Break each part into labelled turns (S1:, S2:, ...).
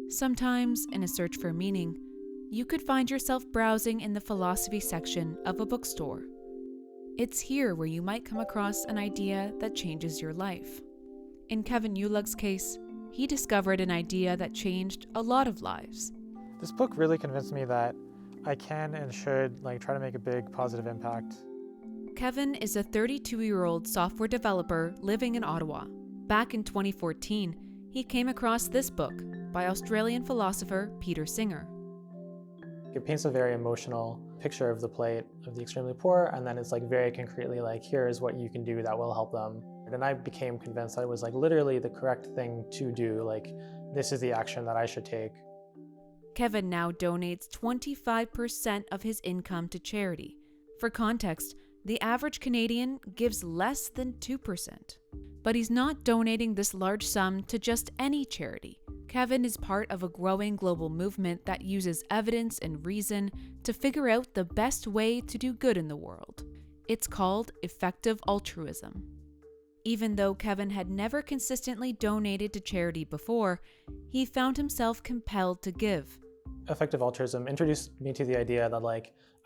S1: Sometimes, in a search for meaning, you could find yourself browsing in the philosophy section of a bookstore. It's here where you might come across an idea that changes your life. In Kevin Ulug's case, he discovered an idea that changed a lot of lives.
S2: This book really convinced me that I can and should try to make a big positive impact.
S1: Kevin is a 32-year-old software developer living in Ottawa. Back in 2014, he came across this book by Australian philosopher Peter Singer.
S2: It paints a very emotional picture of the plight of the extremely poor, and then it's very concretely here is what you can do that will help them. And I became convinced that it was literally the correct thing to do. This is the action that I should take.
S1: Kevin now donates 25% of his income to charity. For context, the average Canadian gives less than 2%. But he's not donating this large sum to just any charity. Kevin is part of a growing global movement that uses evidence and reason to figure out the best way to do good in the world. It's called effective altruism. Even though Kevin had never consistently donated to charity before, he found himself compelled to give.
S2: Effective altruism introduced me to the idea that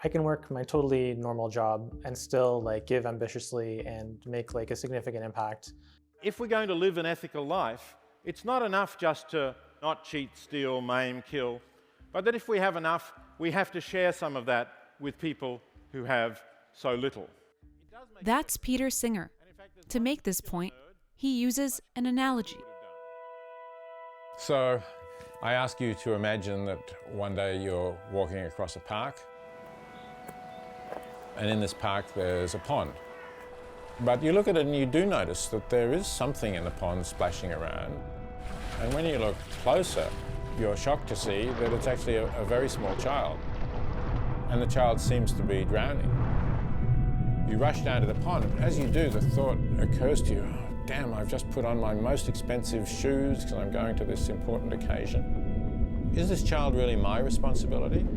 S2: I can work my totally normal job and still give ambitiously and make a significant impact.
S3: If we're going to live an ethical life, it's not enough just to not cheat, steal, maim, kill, but that if we have enough, we have to share some of that with people who have so little.
S1: That's Peter Singer. To make this point, he uses an analogy.
S4: So I ask you to imagine that one day you're walking across a park, and in this park there's a pond. But you look at it and you do notice that there is something in the pond splashing around. And when you look closer, you're shocked to see that it's actually a very small child. And the child seems to be drowning. You rush down to the pond. As you do, the thought occurs to you, oh, damn, I've just put on my most expensive shoes because I'm going to this important occasion. Is this child really my responsibility?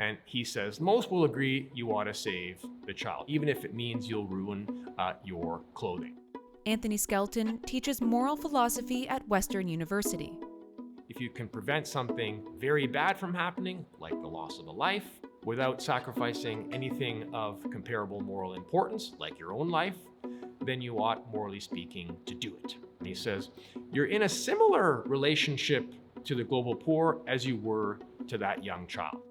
S5: And he says, most will agree you ought to save the child, even if it means you'll ruin your clothing.
S1: Anthony Skelton teaches moral philosophy at Western University.
S5: If you can prevent something very bad from happening, like the loss of a life, without sacrificing anything of comparable moral importance, like your own life, then you ought, morally speaking, to do it. And he says, you're in a similar relationship to the global poor as you were to that young child.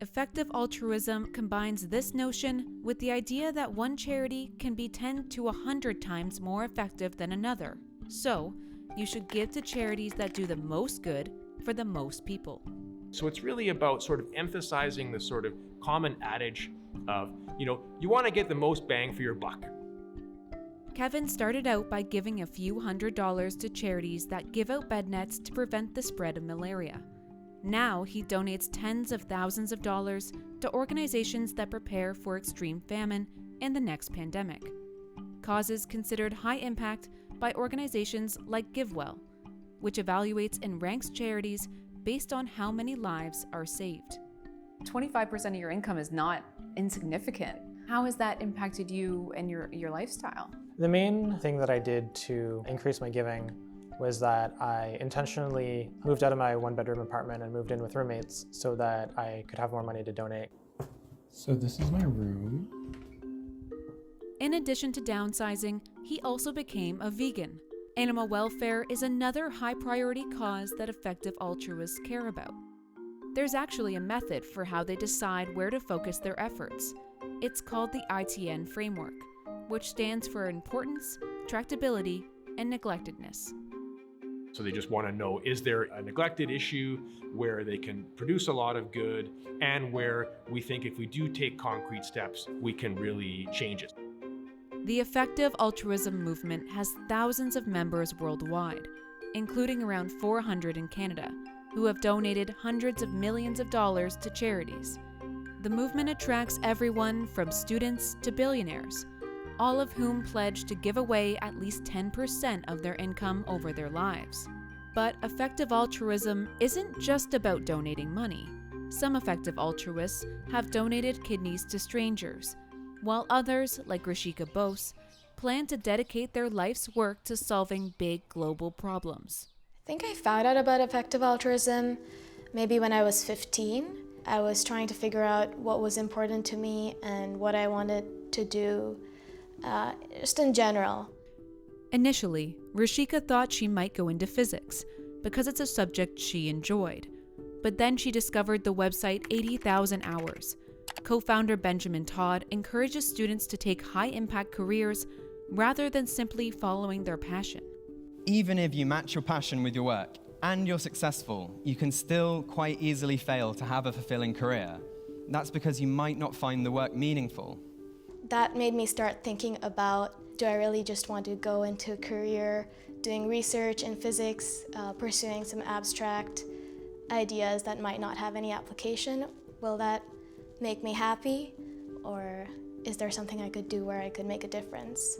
S1: Effective altruism combines this notion with the idea that one charity can be 10 to 100 times more effective than another. So, you should give to charities that do the most good for the most people.
S5: So it's really about sort of emphasizing the sort of common adage of, you want to get the most bang for your buck.
S1: Kevin started out by giving a few $100s to charities that give out bed nets to prevent the spread of malaria. Now he donates tens of thousands of dollars to organizations that prepare for extreme famine and the next pandemic. Causes considered high impact by organizations like GiveWell, which evaluates and ranks charities based on how many lives are saved.
S6: 25% of your income is not insignificant. How has that impacted you and your lifestyle?
S2: The main thing that I did to increase my giving was that I intentionally moved out of my one-bedroom apartment and moved in with roommates so that I could have more money to donate.
S7: So this is my room.
S1: In addition to downsizing, he also became a vegan. Animal welfare is another high-priority cause that effective altruists care about. There's actually a method for how they decide where to focus their efforts. It's called the Itn Framework, which stands for importance, tractability, and neglectedness.
S5: So they just want to know, is there a neglected issue where they can produce a lot of good and where we think if we do take concrete steps, we can really change it.
S1: The effective altruism movement has thousands of members worldwide, including around 400 in Canada, who have donated hundreds of millions of dollars to charities. The movement attracts everyone from students to billionaires, all of whom pledge to give away at least 10% of their income over their lives. But effective altruism isn't just about donating money. Some effective altruists have donated kidneys to strangers, while others, like Rishika Bose, plan to dedicate their life's work to solving big global problems.
S8: think I found out about effective altruism maybe when I was 15. I was trying to figure out what was important to me and what I wanted to do, just in general.
S1: Initially, Rishika thought she might go into physics because it's a subject she enjoyed. But then she discovered the website 80,000 Hours. Co-founder Benjamin Todd encourages students to take high-impact careers rather than simply following their passion.
S9: Even if you match your passion with your work and you're successful, you can still quite easily fail to have a fulfilling career. That's because you might not find the work meaningful.
S8: That made me start thinking about, do I really just want to go into a career doing research in physics, pursuing some abstract ideas that might not have any application? Will that make me happy? Or is there something I could do where I could make a difference?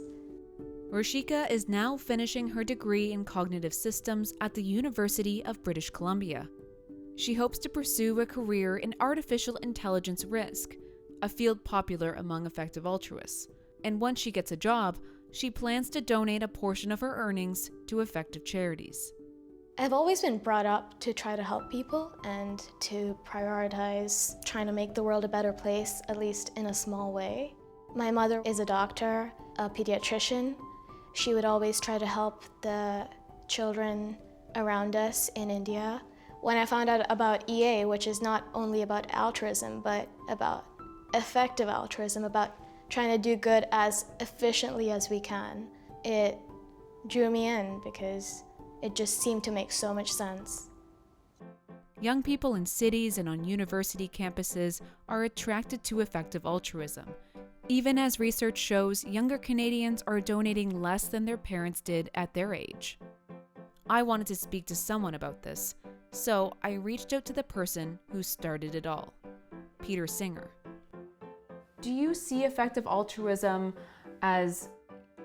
S1: Rishika is now finishing her degree in cognitive systems at the University of British Columbia. She hopes to pursue a career in artificial intelligence risk, a field popular among effective altruists. And once she gets a job, she plans to donate a portion of her earnings to effective charities.
S8: I've always been brought up to try to help people and to prioritize trying to make the world a better place, at least in a small way. My mother is a doctor, a pediatrician. She would always try to help the children around us in India. When I found out about EA, which is not only about altruism, but about effective altruism, about trying to do good as efficiently as we can, it drew me in because it just seemed to make so much sense.
S1: Young people in cities and on university campuses are attracted to effective altruism, even as research shows younger Canadians are donating less than their parents did at their age. I wanted to speak to someone about this, so I reached out to the person who started it all, Peter Singer.
S6: Do you see effective altruism as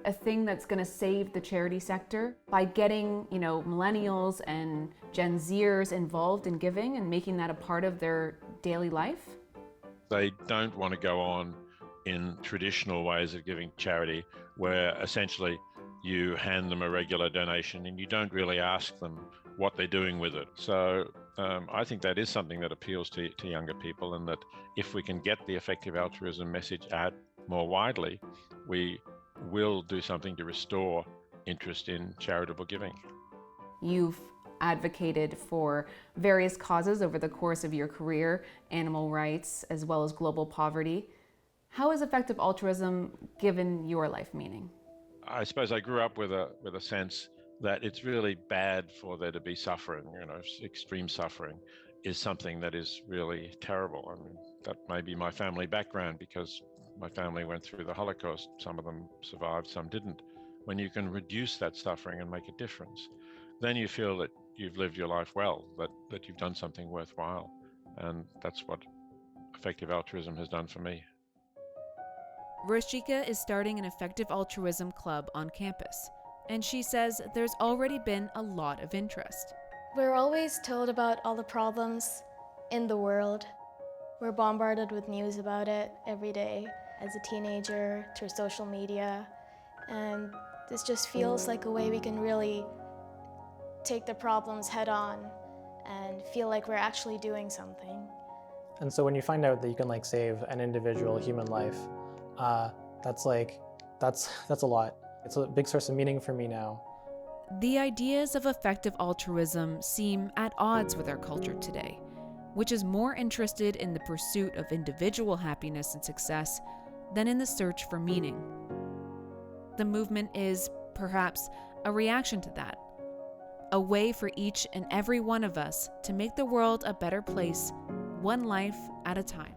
S6: a thing that's going to save the charity sector by getting, millennials and Gen Zers involved in giving and making that a part of their daily life?
S3: They don't want to go on in traditional ways of giving charity, where essentially you hand them a regular donation and you don't really ask them what they're doing with it. So I think that is something that appeals to younger people, and that if we can get the effective altruism message out more widely, we will do something to restore interest in charitable giving.
S6: You've advocated for various causes over the course of your career, animal rights as well as global poverty. How has effective altruism given your life meaning?
S3: I suppose I grew up with a sense that it's really bad for there to be suffering. Extreme suffering is something that is really terrible. I mean, that may be my family background, because my family went through the Holocaust. Some of them survived, some didn't. When you can reduce that suffering and make a difference, then you feel that you've lived your life well, that you've done something worthwhile. And that's what effective altruism has done for me.
S1: Rishika is starting an effective altruism club on campus, and she says there's already been a lot of interest.
S8: We're always told about all the problems in the world. We're bombarded with news about it every day as a teenager through social media, and this just feels like a way we can really take the problems head on and feel like we're actually doing something.
S2: And so when you find out that you can save an individual human life, that's a lot. It's a big source of meaning for me now.
S1: The ideas of effective altruism seem at odds with our culture today, which is more interested in the pursuit of individual happiness and success than in the search for meaning. The movement is, perhaps, a reaction to that, a way for each and every one of us to make the world a better place, one life at a time.